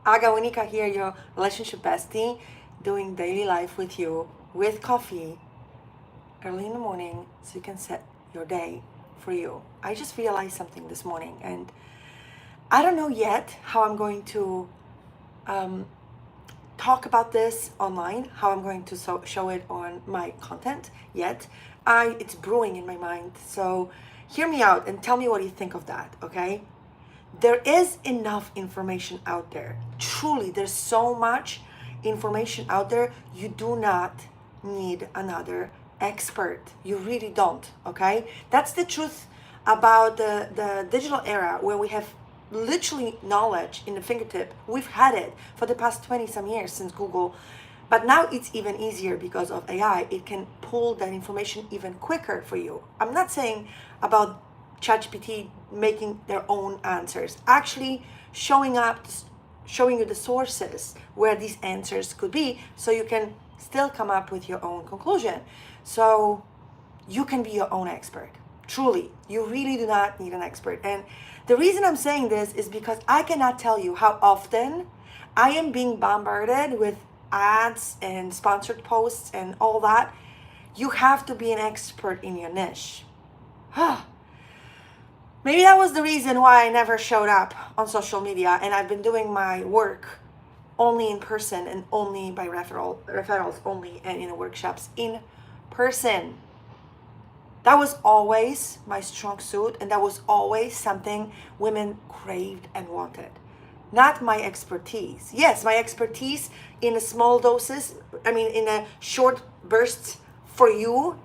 Aga Winnicka here, your relationship bestie, doing daily life with you with coffee early in the morning so you can set your day for you. I just realized something this morning, and I don't know yet how I'm going to talk about this online, how I'm going to show it on my content yet. It's brewing in my mind, so hear me out and tell me what you think of that, okay? There is enough information out there. Truly, there's so much information out there. You do not need another expert. You really don't, okay? That's the truth about the digital era, where we have literally knowledge in the fingertip. We've had it for the past 20 some years since Google, but now it's even easier because of AI. It can pull that information even quicker for you. I'm not saying about ChatGPT making their own answers, actually showing you the sources where these answers could be, so you can still come up with your own conclusion. So you can be your own expert. Truly, you really do not need an expert. And the reason I'm saying this is because I cannot tell you how often I am being bombarded with ads and sponsored posts and all that. You have to be an expert in your niche. Maybe that was the reason why I never showed up on social media, and I've been doing my work only in person and only by referrals only, and in the workshops in person. That was always my strong suit, and that was always something women craved and wanted. Not my expertise. Yes, my expertise in a small doses, in a short bursts for you,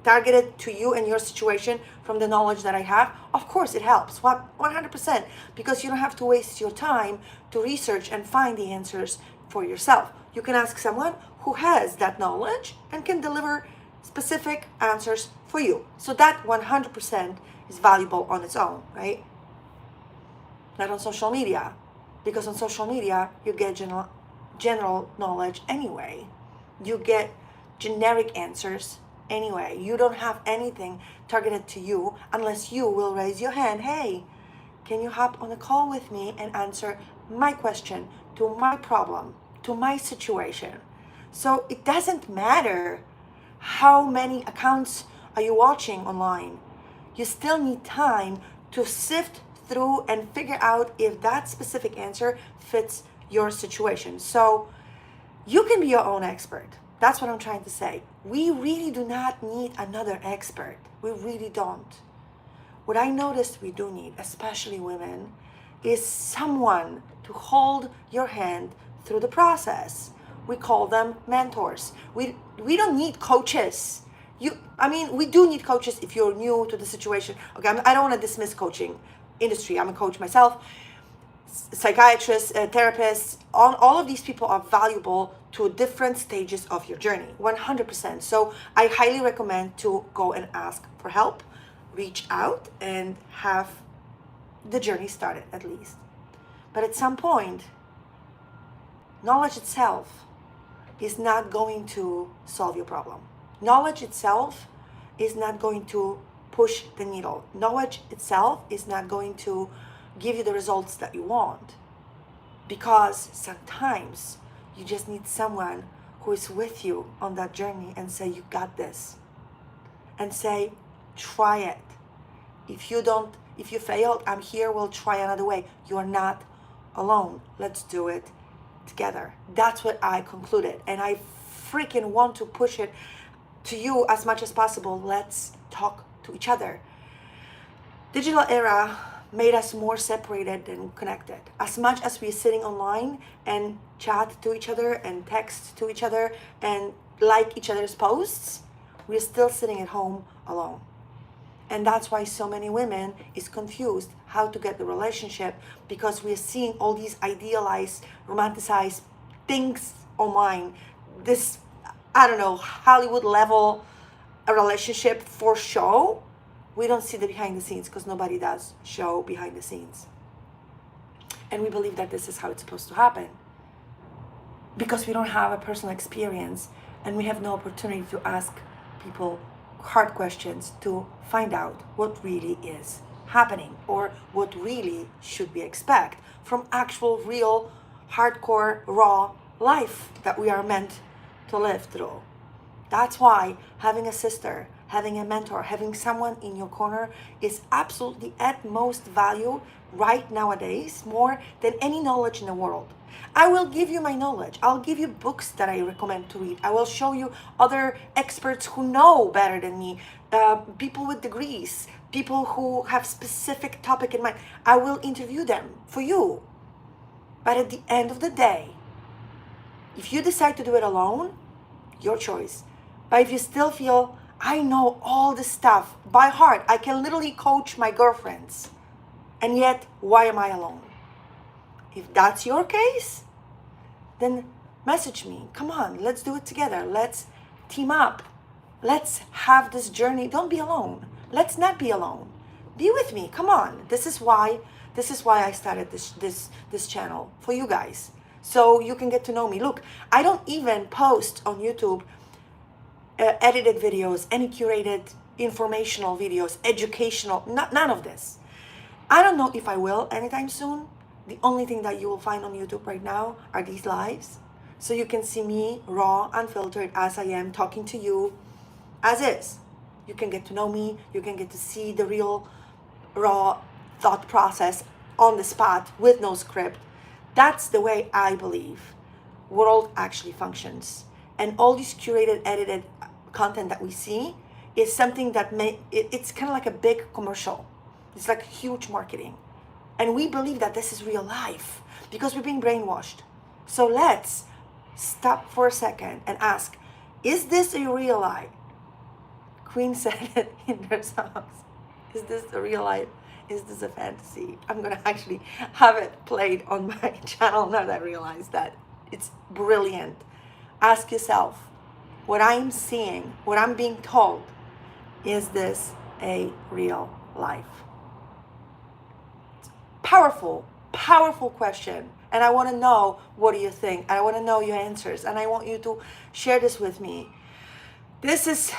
targeted to you and your situation from the knowledge that I have. Of course it helps, 100%, because you don't have to waste your time to research and find the answers for yourself. You can ask someone who has that knowledge and can deliver specific answers for you. So that 100% is valuable on its own, right? Not on social media, because on social media you get general knowledge anyway. You get generic answers anyway. You don't have anything targeted to you unless you will raise your hand. Hey, can you hop on a call with me and answer my question to my problem, to my situation? So it doesn't matter how many accounts are you watching online. You still need time to sift through and figure out if that specific answer fits your situation. So you can be your own expert. That's what I'm trying to say. We really do not need another expert. We really don't. What I noticed we do need, especially women, is someone to hold your hand through the process. We call them mentors. We don't need coaches. We do need coaches if you're new to the situation. Okay, I don't want to dismiss coaching industry. I'm a coach myself. Psychiatrists, therapists, all of these people are valuable to different stages of your journey, 100%. So I highly recommend to go and ask for help, reach out, and have the journey started at least. But at some point, knowledge itself is not going to solve your problem. Knowledge itself is not going to push the needle. Knowledge itself is not going to give you the results that you want, because sometimes you just need someone who is with you on that journey and say, you got this, and say, try it. If you failed, I'm here, we'll try another way. You are not alone. Let's do it together. That's what I concluded, and I freaking want to push it to you as much as possible. Let's talk to each other. Digital era made us more separated than connected. As much as we're sitting online and chat to each other and text to each other and like each other's posts, we're still sitting at home alone. And that's why so many women is confused how to get the relationship, because we're seeing all these idealized, romanticized things online. This, Hollywood level a relationship for show. We don't see the behind the scenes, because nobody does show behind the scenes. And we believe that this is how it's supposed to happen, because we don't have a personal experience and we have no opportunity to ask people hard questions to find out what really is happening, or what really should we expect from actual real hardcore, raw life that we are meant to live through. That's why having a sister, having a mentor, having someone in your corner is absolutely at most value right nowadays, more than any knowledge in the world. I will give you my knowledge. I'll give you books that I recommend to read. I will show you other experts who know better than me, people with degrees, people who have specific topic in mind. I will interview them for you. But at the end of the day, if you decide to do it alone, your choice. But if you still feel, I know all this stuff by heart, I can literally coach my girlfriends, and yet, why am I alone? If that's your case, then message me. Come on, let's do it together. Let's team up. Let's have this journey. Don't be alone. Let's not be alone. Be with me. Come on. This is why I started this channel for you guys. So you can get to know me. Look, I don't even post on YouTube edited videos, any curated informational videos, educational, none of this. I don't know if I will anytime soon. The only thing that you will find on YouTube right now are these lives. So you can see me raw, unfiltered as I am, talking to you as is. You can get to know me. You can get to see the real, raw thought process on the spot with no script. That's the way I believe world actually functions. And all this curated, edited content that we see is something that it's kind of like a big commercial. It's like huge marketing. And we believe that this is real life because we're being brainwashed. So let's stop for a second and ask, is this a real life? Queen said it in their songs. Is this a real life? Is this a fantasy? I'm going to actually have it played on my channel now that I realize that. It's brilliant. Ask yourself, what I'm seeing, what I'm being told, is this a real life? Powerful, powerful question. And I want to know, what do you think? I want to know your answers. And I want you to share this with me. This is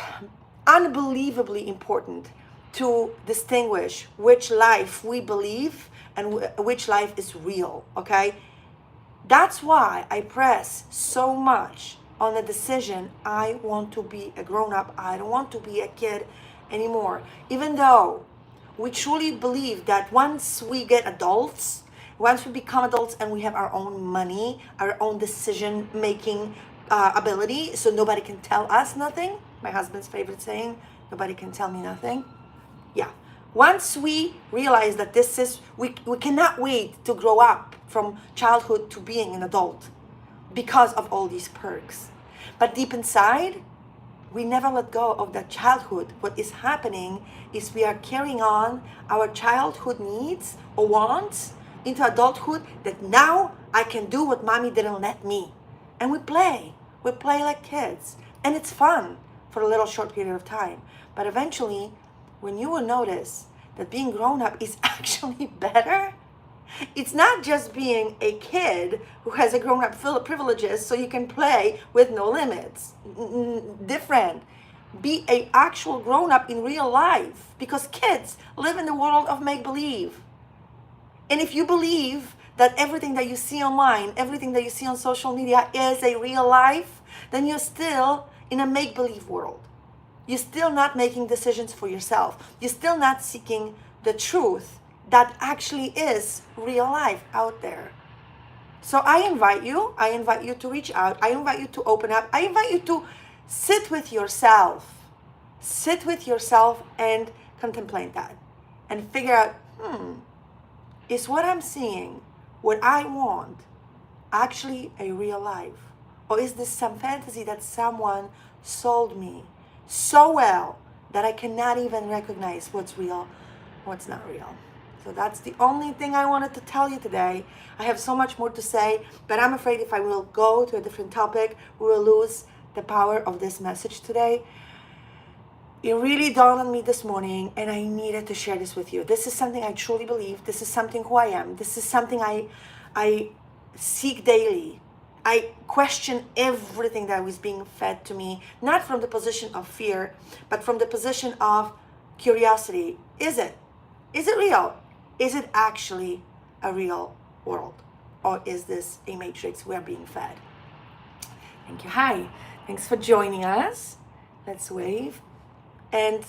unbelievably important to distinguish which life we believe and which life is real, okay? That's why I press so much on the decision. I want to be a grown-up. I don't want to be a kid anymore. Even though we truly believe that once we get adults, once we become adults and we have our own money, our own decision-making ability, so nobody can tell us nothing. My husband's favorite saying, nobody can tell me nothing. Yeah. Once we realize that this is, we cannot wait to grow up from childhood to being an adult because of all these perks. But deep inside, we never let go of that childhood. What is happening is we are carrying on our childhood needs or wants into adulthood, that now I can do what mommy didn't let me. And we play like kids. And it's fun for a little short period of time. But eventually, when you will notice that being grown up is actually better, it's not just being a kid who has a grown-up privileges so you can play with no limits. Different. Be an actual grown-up in real life, because kids live in the world of make-believe. And if you believe that everything that you see online, everything that you see on social media is a real life, then you're still in a make-believe world. You're still not making decisions for yourself. You're still not seeking the truth that actually is real life out there. So I invite you to reach out. I invite you to open up. I invite you to sit with yourself. Sit with yourself and contemplate that. And figure out, is what I'm seeing, what I want, actually a real life? Or is this some fantasy that someone sold me so well that I cannot even recognize what's real, what's not real? So that's the only thing I wanted to tell you today. I have so much more to say, but I'm afraid if I will go to a different topic, we will lose the power of this message today. It really dawned on me this morning, and I needed to share this with you. This is something I truly believe. This is something who I am. This is something I seek daily. I question everything that was being fed to me, not from the position of fear, but from the position of curiosity. Is it? Is it real? Is it actually a real world? or is this a matrix we're being fed? Thank you. Hi. Thanks for joining us. Let's wave. And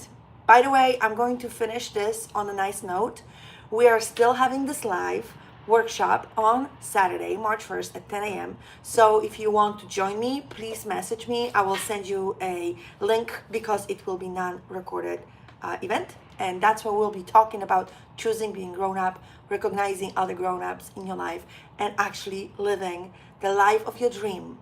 by the way, I'm going to finish this on a nice note. We are still having this live workshop on Saturday, March 1st at 10 a.m. So if you want to join me, please message me. I will send you a link because it will be non-recorded event. And that's where we'll be talking about choosing being grown up, recognizing other grown-ups in your life, and actually living the life of your dream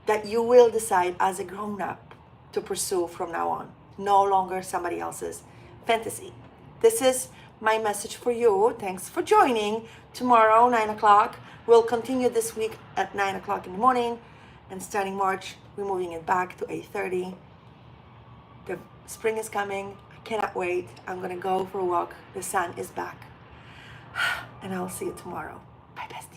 that you will decide as a grown-up to pursue from now on. No longer somebody else's fantasy. This is my message for you. Thanks for joining. Tomorrow, 9 o'clock. We'll continue this week at 9 o'clock in the morning. And starting March, we're moving it back to 8:30. The spring is coming. I cannot wait. I'm going to go for a walk. The sun is back. And I'll see you tomorrow. Bye, bestie.